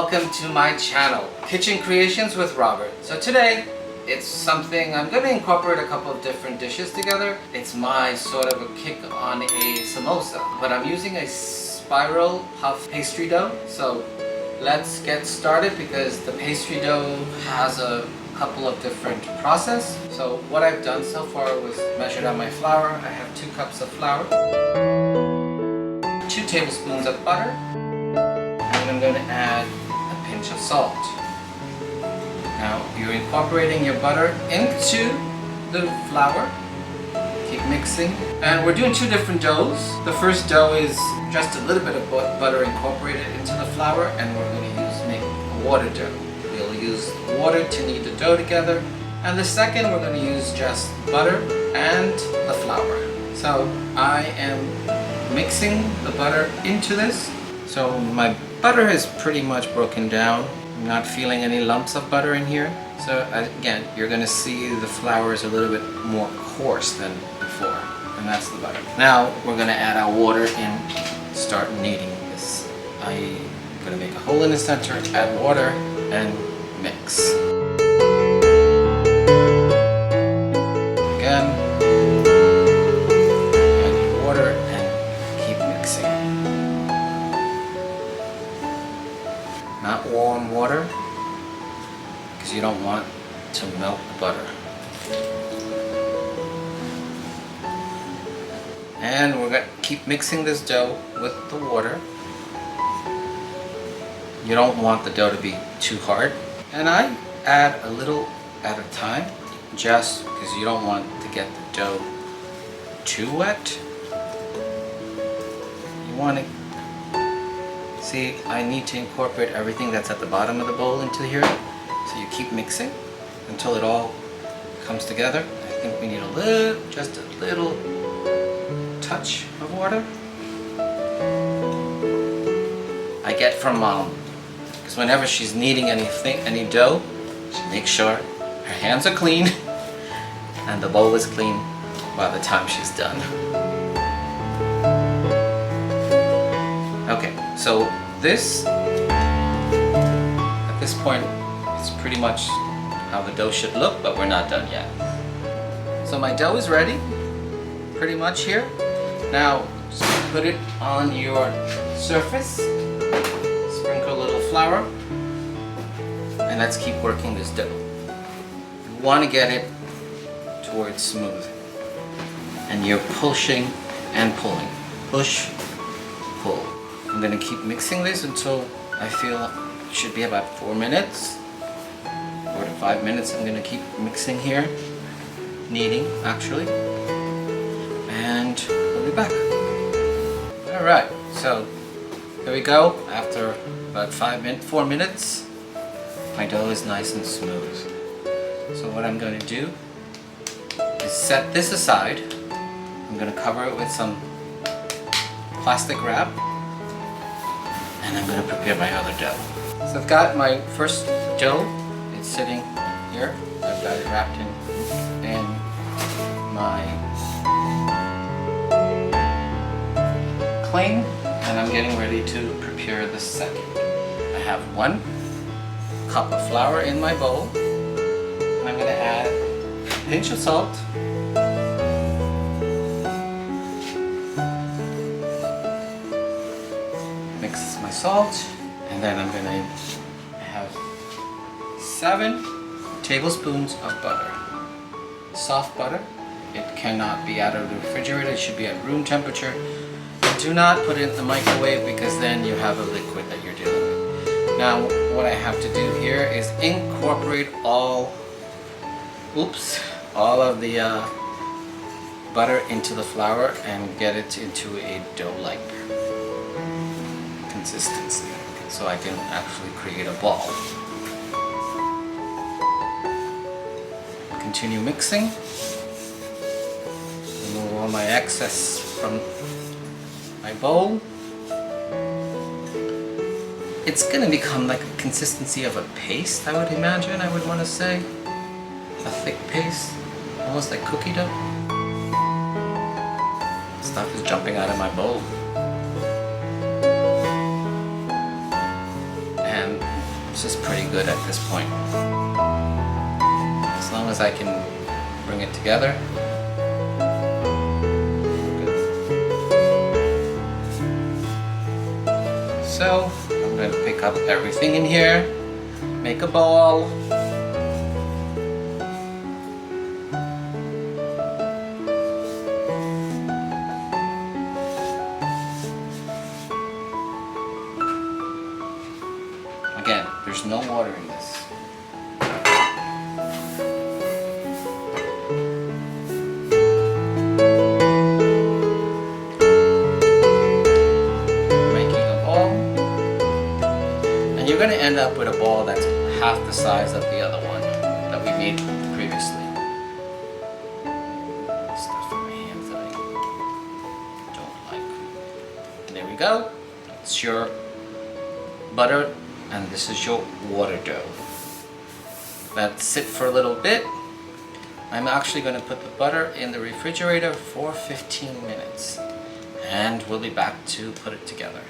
welcome to my channel, Kitchen Creations with Robert. So today, it's something, I'm going to incorporate a couple of different dishes together. It's my sort of a kick on a samosa, but I'm using a spiral puff pastry dough. So let's get started because the pastry dough has a couple of different process. So what I've done so far was measured out my flour. I have 2 cups of flour, 2 tablespoons of butter, and I'm going to add a pinch of salt. Now you're incorporating your butter into the flour. Keep mixing. And we're doing 2 different doughs. The first dough is just a little bit of butter incorporated into the flour, and we're going to make a water dough. We'll use water to knead the dough together. And the second, we're going to use just butter and the flour. So I am mixing the butter into this. So my butter is pretty much broken down. I'm not feeling any lumps of butter in here. So again, you're going to see the flour is a little bit more coarse than before. And that's the butter. Now we're going to add our water and start kneading this. I'm going to make a hole in the center, add water, and mix. Again, add water and keep mixing. Not warm water, because you don't want to melt the butter. And we're going to keep mixing this dough with the water. You don't want the dough to be too hard. And I add a little at a time, just because you don't want to get the dough too wet. You want to see, I need to incorporate everything that's at the bottom of the bowl into here. So you keep mixing until it all comes together. I think we need just a little touch of water. I get from Mom, because whenever she's kneading any dough, she makes sure her hands are clean and the bowl is clean by the time she's done. Okay, so this, at this point, is pretty much how the dough should look, but we're not done yet. So my dough is ready, pretty much here. Now, just put it on your surface, sprinkle a little flour, and let's keep working this dough. You want to get it towards smooth, and you're pushing and pulling. Push, pull. I'm going to keep mixing this until I feel it should be about 4 minutes. 4 to 5 minutes I'm going to keep mixing here, kneading actually, and we'll be back. Alright, so here we go. After about 4 minutes, my dough is nice and smooth. So what I'm going to do is set this aside. I'm going to cover it with some plastic wrap, and I'm going to prepare my other dough. So I've got my first dough. It's sitting here. I've got it wrapped in my cling, and I'm getting ready to prepare the second. I have 1 cup of flour in my bowl, and I'm going to add a pinch of salt, mix my salt, and then I'm going to have 7 tablespoons of butter. Soft butter. It cannot be out of the refrigerator. It should be at room temperature. Do not put it in the microwave, because then you have a liquid that you're dealing with. Now what I have to do here is incorporate all of the butter into the flour and get it into a dough-like consistency, so I can actually create a ball. Continue mixing. Remove all my excess from my bowl. It's going to become like a consistency of a paste, I would imagine, I would want to say. A thick paste, almost like cookie dough. Stuff is jumping out of my bowl. And This is pretty good at this point. As long as I can bring it together. Good. So I'm going to pick up everything in here, make a ball. Again, there's no water in this. Making a ball. And you're going to end up with a ball that's half the size of the other one that we made previously. Stuff in my hands that I don't like. And there we go. It's your butter. And this is your water dough. Let it sit for a little bit. I'm actually going to put the butter in the refrigerator for 15 minutes. And we'll be back to put it together.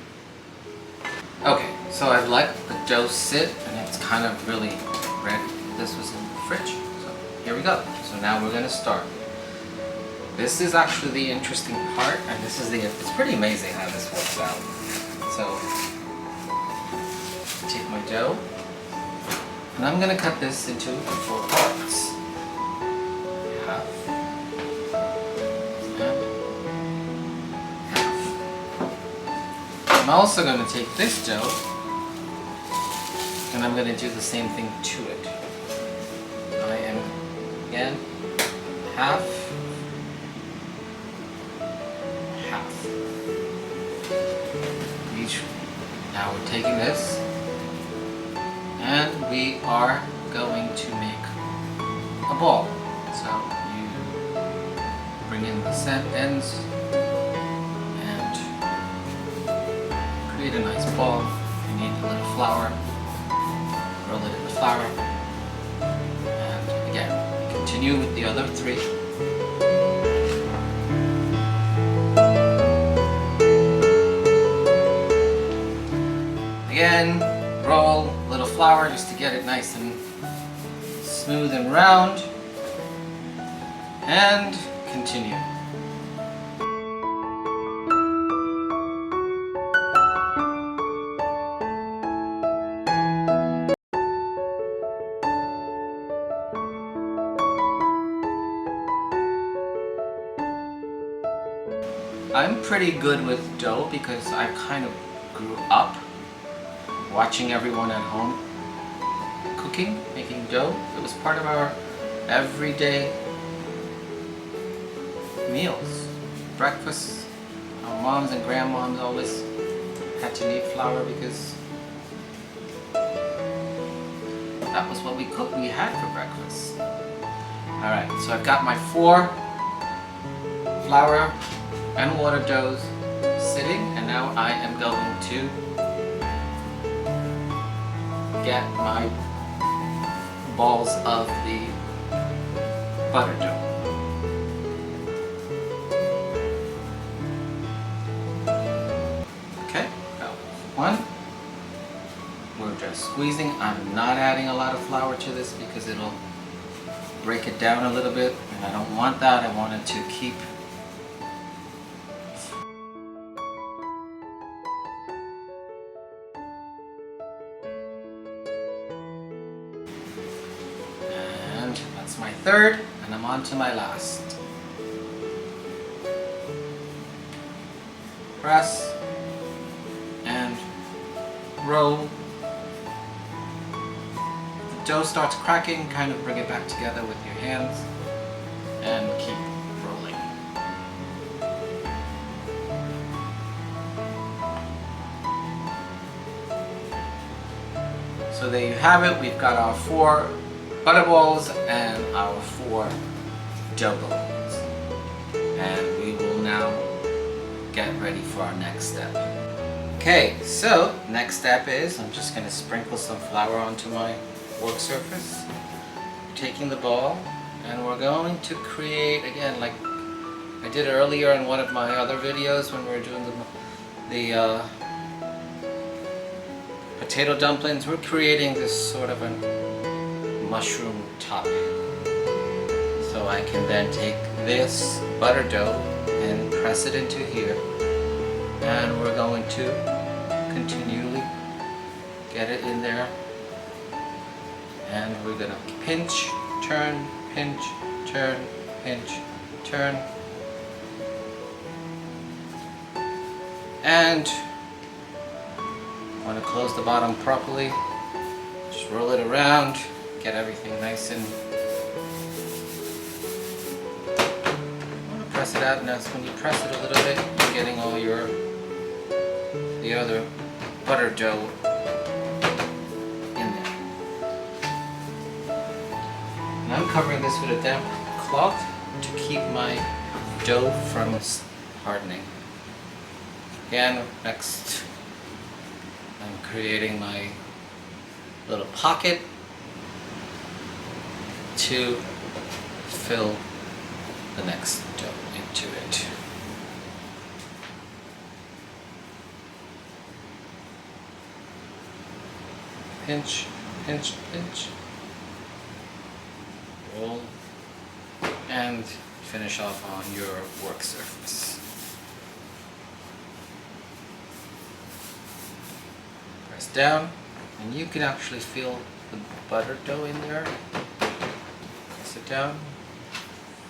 Okay, so I've let the dough sit and it's kind of really ready. This was in the fridge. So here we go. So now we're going to start. This is actually the interesting part, and this is it's pretty amazing how this works out. So take my dough, and I'm going to cut this into 4 parts. Half, and half. I'm also going to take this dough, and I'm going to do the same thing to it. I am, again, half, half. Now we're taking this, and we are going to make a ball. So you bring in the ends and create a nice ball. You need a little flour, roll it in the flour, and again, continue with the other 3. Again, roll a little flour just to get it nice and smooth and round, and continue. I'm pretty good with dough because I kind of grew up watching everyone at home cooking, making dough. It was part of our everyday meals, breakfast. Our moms and grandmoms always had to knead flour because that was what we had for breakfast. Alright, so I've got my 4 flour and water doughs sitting, and now I am going to get my balls of the butter dough. Okay, got 1. We're just squeezing. I'm not adding a lot of flour to this because it'll break it down a little bit, and I don't want that. I want it to keep my 3rd, and I'm on to my last. Press and roll. If the dough starts cracking, kind of bring it back together with your hands and keep rolling. So there you have it. We've got our 4 butter balls and our 4 dough balls. And we will now get ready for our next step. Okay, so next step is I'm just going to sprinkle some flour onto my work surface. Taking the ball, and we're going to create, again, like I did earlier in one of my other videos when we were doing the potato dumplings, we're creating this sort of a mushroom top. So I can then take this butter dough and press it into here, and we're going to continually get it in there, and we're gonna pinch, turn, pinch, turn, pinch, turn, and want to close the bottom properly. Just roll it around, get everything nice and press it out. And that's when you press it a little bit, you're getting all the other butter dough in there. And I'm covering this with a damp cloth to keep my dough from hardening. Again, next I'm creating my little pocket to fill the next dough into it. Pinch, pinch, pinch. Roll and finish off on your work surface. Press down, and you can actually feel the butter dough in there. Press it down,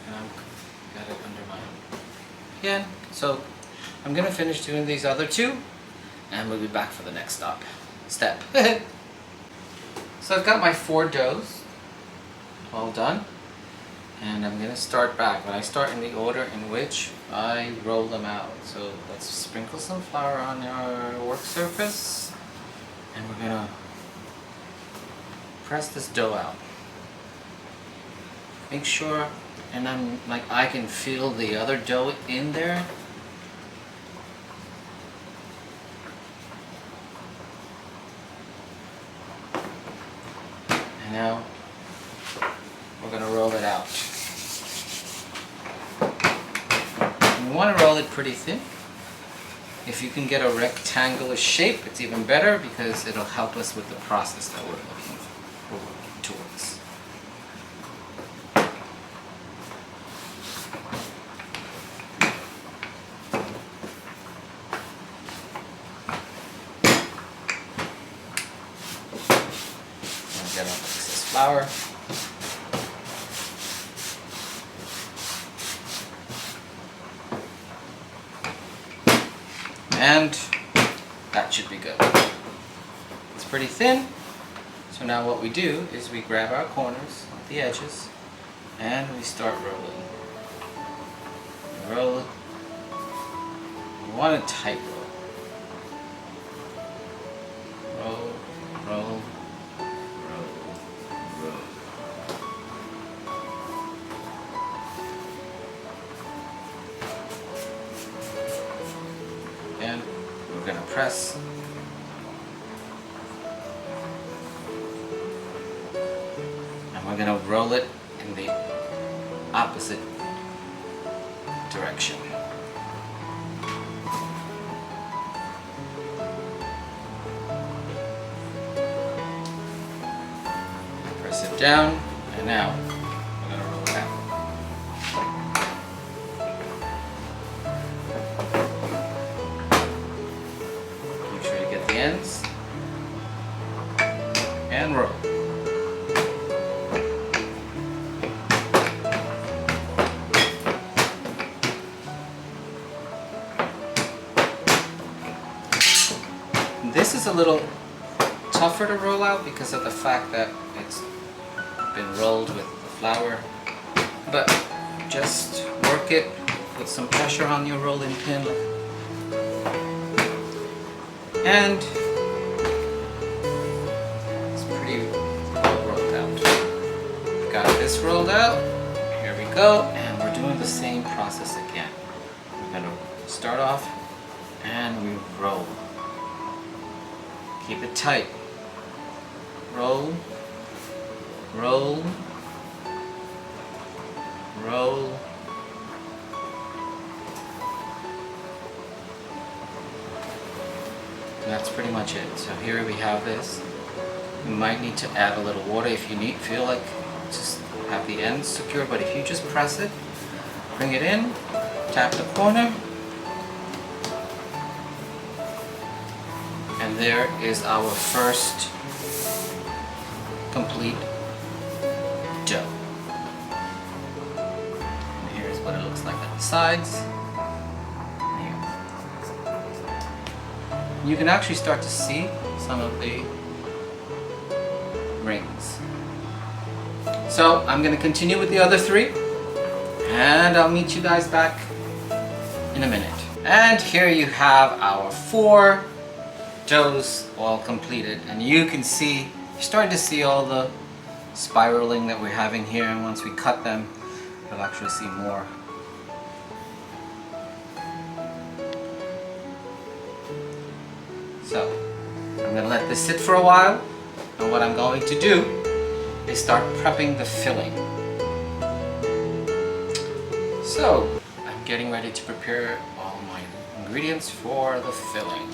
and I've got it under my again. So I'm gonna finish doing these other two, and we'll be back for the next step. So I've got my 4 doughs all done, and I'm gonna start back. But I start in the order in which I roll them out. So let's sprinkle some flour on our work surface, and we're gonna press this dough out. Make sure, and I can feel the other dough in there. And now we're gonna roll it out. And you want to roll it pretty thin. If you can get a rectangular shape, it's even better because it'll help us with the process that we're working towards. Get off excess flour. And that should be good. It's pretty thin. So now what we do is we grab our corners at the edges and we start rolling. Roll it. You want a tight roll. Roll, roll. And we're going to press. And we're going to roll it in the opposite direction. Press it down, and now we're going to roll it out. Make sure you get the ends, and roll. This is a little tougher to roll out because of the fact that it's been rolled with the flour, but just work it with some pressure on your rolling pin, and it's pretty well rolled out. Got this rolled out, here we go, and we're doing the same process again. We're going to start off and we roll. Keep it tight. Roll, roll, roll. that's pretty much it. So here we have this. You might need to add a little water if you feel like just have the ends secure, but if you just press it, bring it in, tap the corner, and there is our first complete dough. And here's what it looks like on the sides. Here. You can actually start to see some of the rings. So I'm going to continue with the other three, and I'll meet you guys back in a minute. And here you have our 4 doughs all completed, and you can see, you're starting to see all the spiraling that we're having here, and once we cut them, you'll actually see more. So I'm going to let this sit for a while, and what I'm going to do is start prepping the filling. So I'm getting ready to prepare all my ingredients for the filling.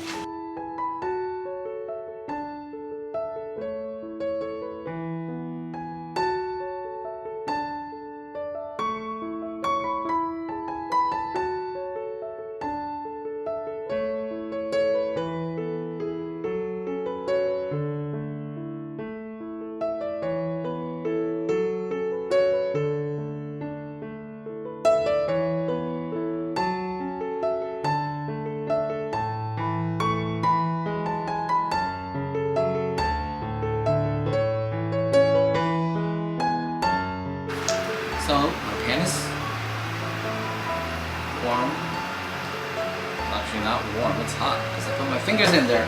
So my pan is warm. Actually not warm, it's hot because I put my fingers in there.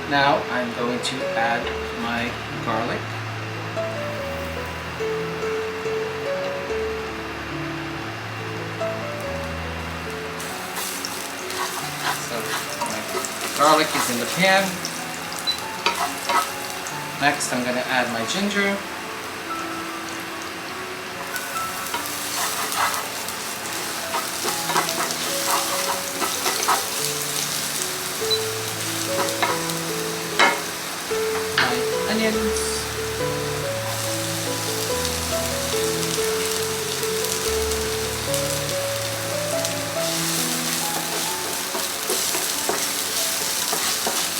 Now I'm going to add my garlic. So my garlic is in the pan. Next I'm going to add my ginger. Onions.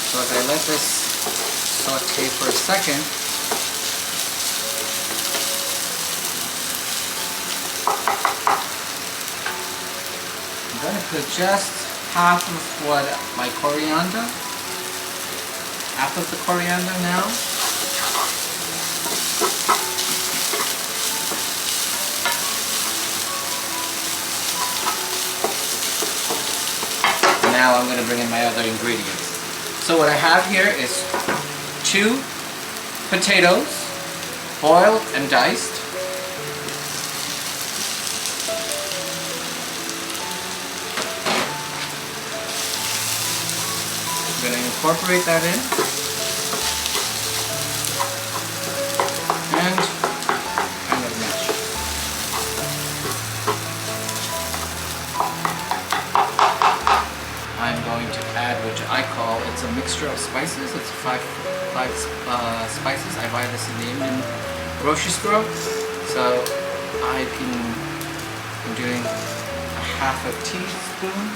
So as I let this saute for a second, I'm going to put just half of my coriander, half of the coriander now. Now I'm going to bring in my other ingredients. So what I have here is 2 potatoes, boiled and diced. I'm going to incorporate that in. And kind of mash it. I'm going to add what I call, it's a mixture of spices. It's five spices. I buy this in the Indian grocery store. So I'm doing a half a teaspoon.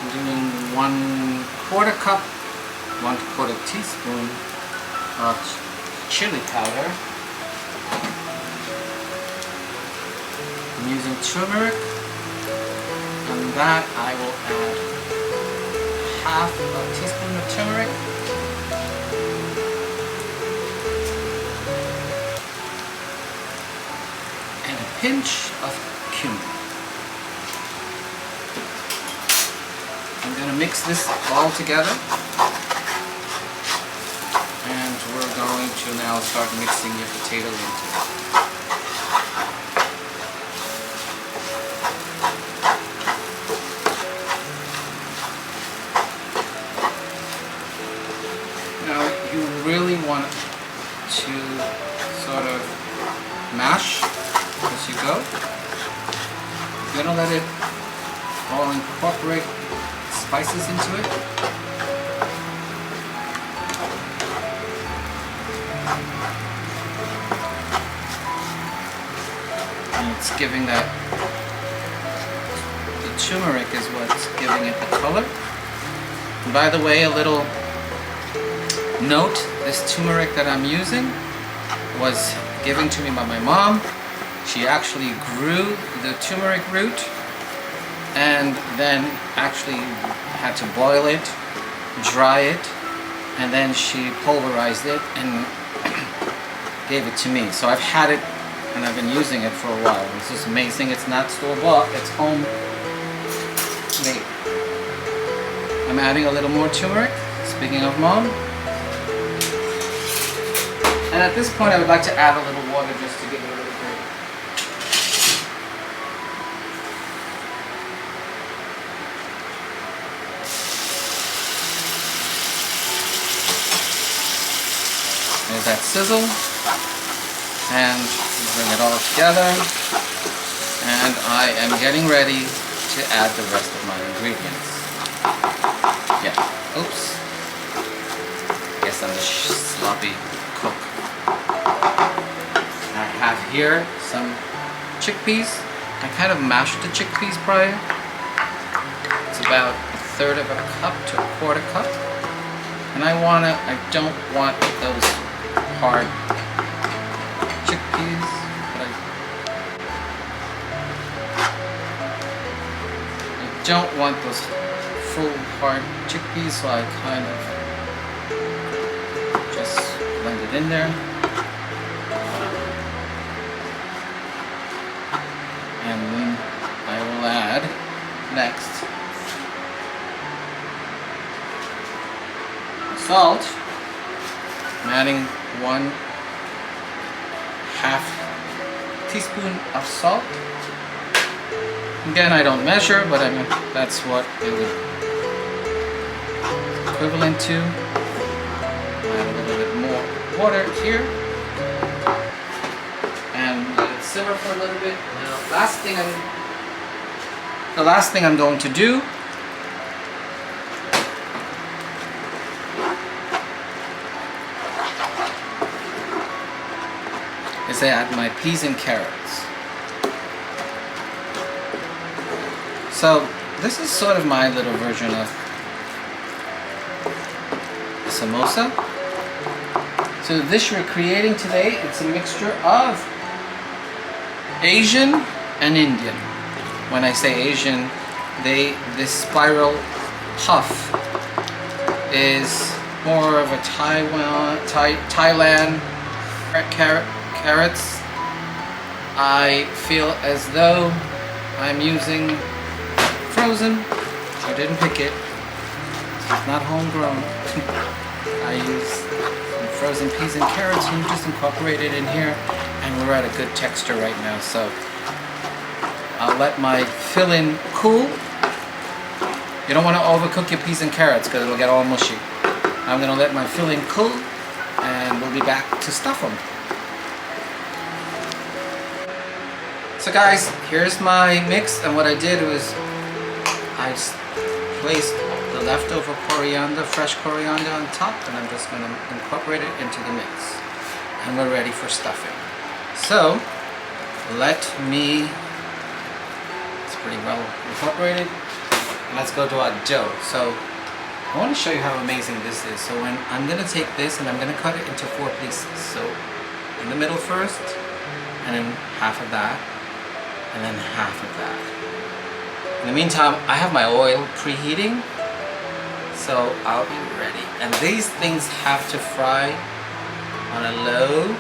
I'm doing 1/4 cup, 1/4 teaspoon of chili powder. I'm using turmeric, and that I will add half a teaspoon of turmeric, and a pinch of cumin. I'm going to mix this all together, and we're going to now start mixing your potatoes into it. Now you really want to sort of mash as you go. You're going to let it I'll incorporate spices into it. And it's giving that, the turmeric is what's giving it the color. And by the way, a little note, this turmeric that I'm using was given to me by my mom. She actually grew the turmeric root and then actually had to boil it, dry it, and then she pulverized it and gave it to me. So I've had it and I've been using it for a while. This is amazing. It's not store-bought, it's home made. I'm adding a little more turmeric, speaking of mom. And at this point I would like to add a little water just to give it a little gravy. There's that sizzle, and bring it all together, and I am getting ready to add the rest of my ingredients. Yeah, oops. Guess I'm the sloppy cook. I have here some chickpeas. I kind of mashed the chickpeas prior. It's about 1/3 of a cup to 1/4 cup, and I don't want those hard chickpeas, but I don't want those full hard chickpeas, so I kind of just blend it in there. And then I will add next salt. I'm adding 1/2 teaspoon of salt. Again, I don't measure, but I mean that's what it would equivalent to. Add a little bit more water here, and let it simmer for a little bit. Now, the last thing I'm going to do is add my peas and carrots. So this is sort of my little version of a samosa. So the dish we're creating today, it's a mixture of Asian and Indian. When I say Asian, this spiral puff is more of a Thailand carrots. I feel as though I'm using frozen. I didn't pick it. It's not homegrown. I use some frozen peas and carrots and just incorporate it in here, and we're at a good texture right now. So I'll let my filling cool. You don't want to overcook your peas and carrots because it'll get all mushy. I'm going to let my filling cool, and we'll be back to stuff them. So guys, here's my mix, and what I did was I placed the leftover coriander, fresh coriander on top, and I'm just going to incorporate it into the mix. And we're ready for stuffing. So, it's pretty well incorporated. Let's go to our dough. So, I want to show you how amazing this is. So I'm going to take this and I'm going to cut it into 4 pieces. So, in the middle first, and then half of that, and then half of that. In the meantime, I have my oil preheating, so I'll be ready. And these things have to fry on a low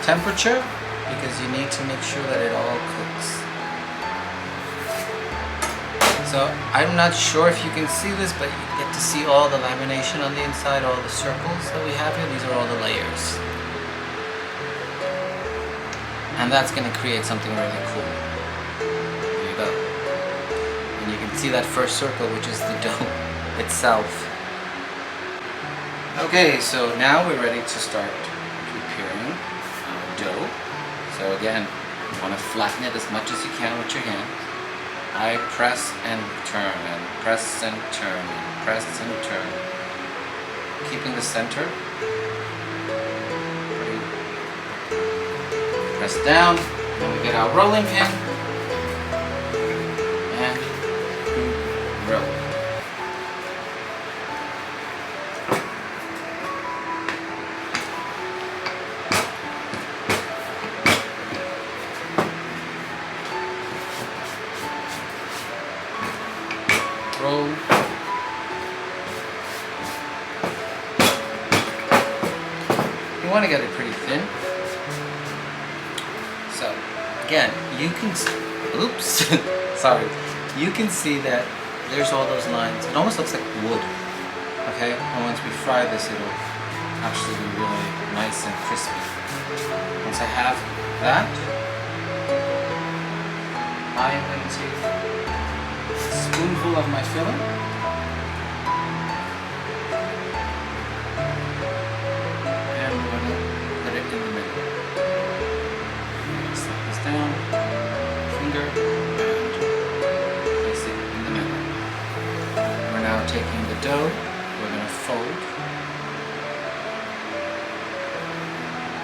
temperature because you need to make sure that it all cooks. So I'm not sure if you can see this, but you get to see all the lamination on the inside, all the circles that we have here. These are all the layers. And that's going to create something really cool. There you go. And you can see that first circle, which is the dough itself. Okay, so now we're ready to start preparing our dough. So again, you want to flatten it as much as you can with your hand. I press and turn and press and turn and press and turn. Keeping the center. Press down, and we get our rolling pin. And roll. Roll. You want to get it pretty thin. So again, you can, oops, sorry. You can see that there's all those lines. It almost looks like wood. Okay, and once we fry this, it'll actually be really nice and crispy. Once I have that, I am going to take a spoonful of my filling. And we're going to put it in the middle. Slap this down, finger, and place it in the middle. We're now taking the dough, we're going to fold.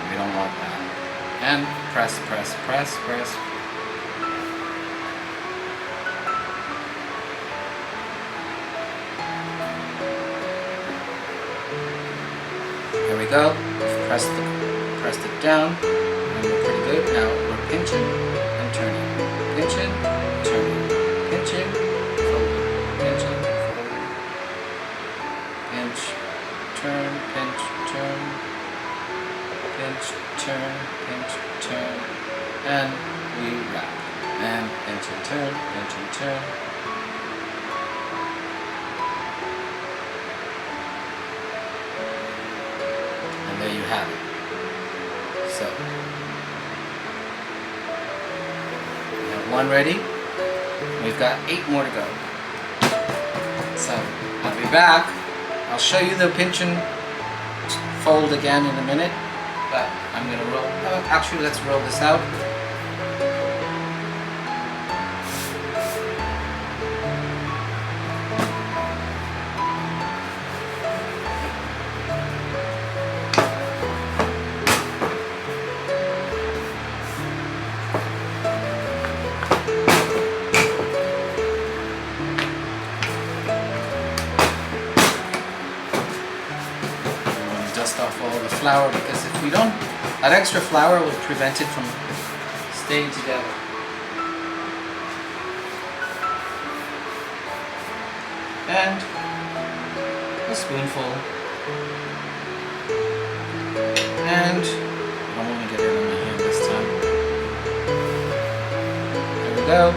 We don't want that. And press, press, press, press. There we go. We've pressed it down, and we're pretty good. Now we're pinching and turning, pinching, turning, pinching, folding, pinching, folding, pinch, turn, pinch, turn, pinch, turn, pinch, turn, and we wrap. And pinch and turn, pinch and turn. There you have it. So, we have one ready. We've got 8 more to go. So, I'll be back. I'll show you the pinch and fold again in a minute. But I'm going to roll. Actually, let's roll this out. Dust off all the flour, because if we don't, that extra flour will prevent it from staying together. And a spoonful. And I don't want to get it on my hand this time. There we go.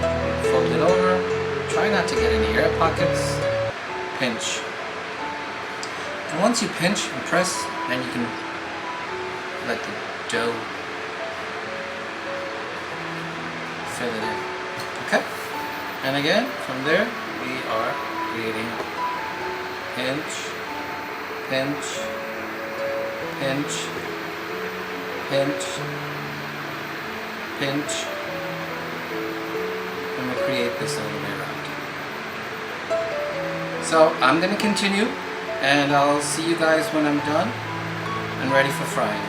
Fold it over. Try not to get any air pockets. Pinch. And once you pinch and press, then you can let the dough fill it in. Okay? And again, from there, we are creating pinch, pinch, pinch, pinch, pinch, and we'll create this all the way around. So I'm going to continue. And I'll see you guys when I'm done and ready for frying.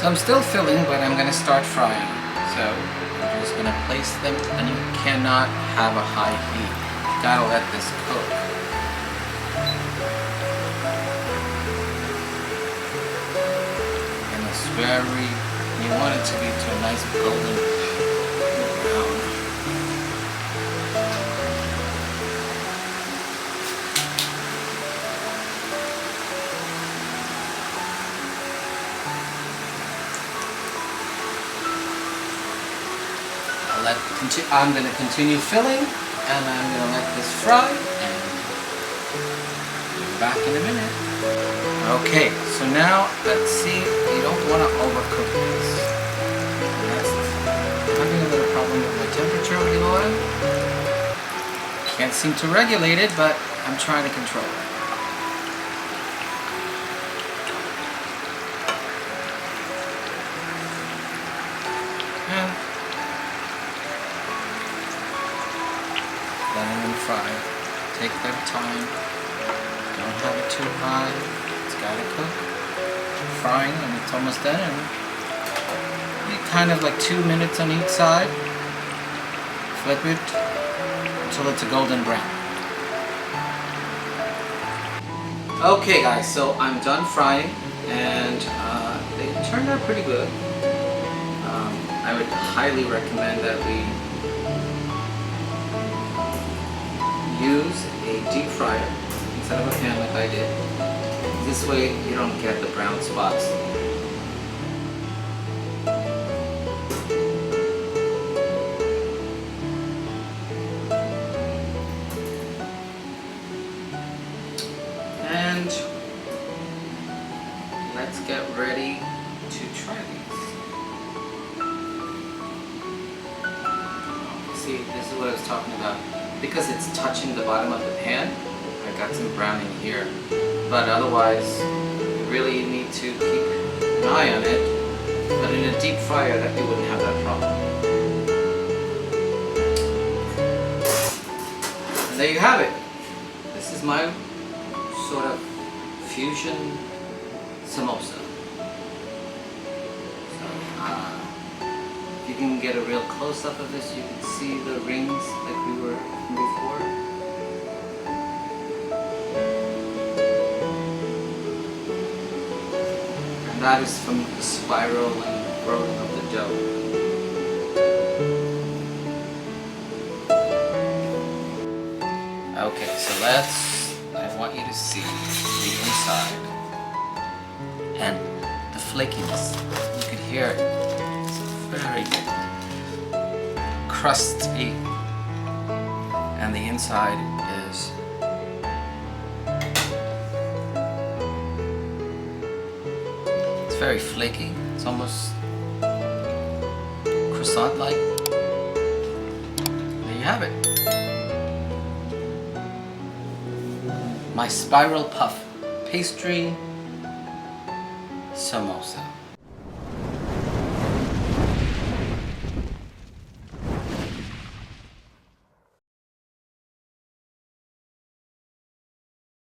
So I'm still filling, but I'm going to start frying. So I'm just going to place them, and you cannot have a high heat. You gotta let this cook. And it's you want it to be to a nice golden brown. I'm going to continue filling, and I'm going to let this fry, and we'll be back in a minute. Okay, so now let's see. You don't want to overcook this. I'm having a little problem with my temperature of the oil. Can't seem to regulate it, but I'm trying to control it. letting them fry. Take their time. Don't have it too high. It's gotta cook. Frying and it's almost done. And kind of like 2 minutes on each side. Flip it until it's a golden brown. Okay guys, so I'm done frying and they turned out pretty good. I would highly recommend that we use a deep fryer instead of a pan like I did. This way you don't get the brown spots. And let's get ready to try these. See, this is what I was talking about. Because it's touching the bottom of the pan, I got some browning here. But otherwise, you really need to keep an eye on it. But in a deep fryer, that you wouldn't have that problem. And there you have it. This is my sort of fusion samosa. If you can get a real close-up of this, you can see the rings like we were before. And that is from the spiral and rolling of the dough. Okay, so I want you to see the inside and the flakiness. You could hear it. It's very crusty, and the inside is very flaky. It's almost croissant-like. There you have it. My spiral puff pastry samosa.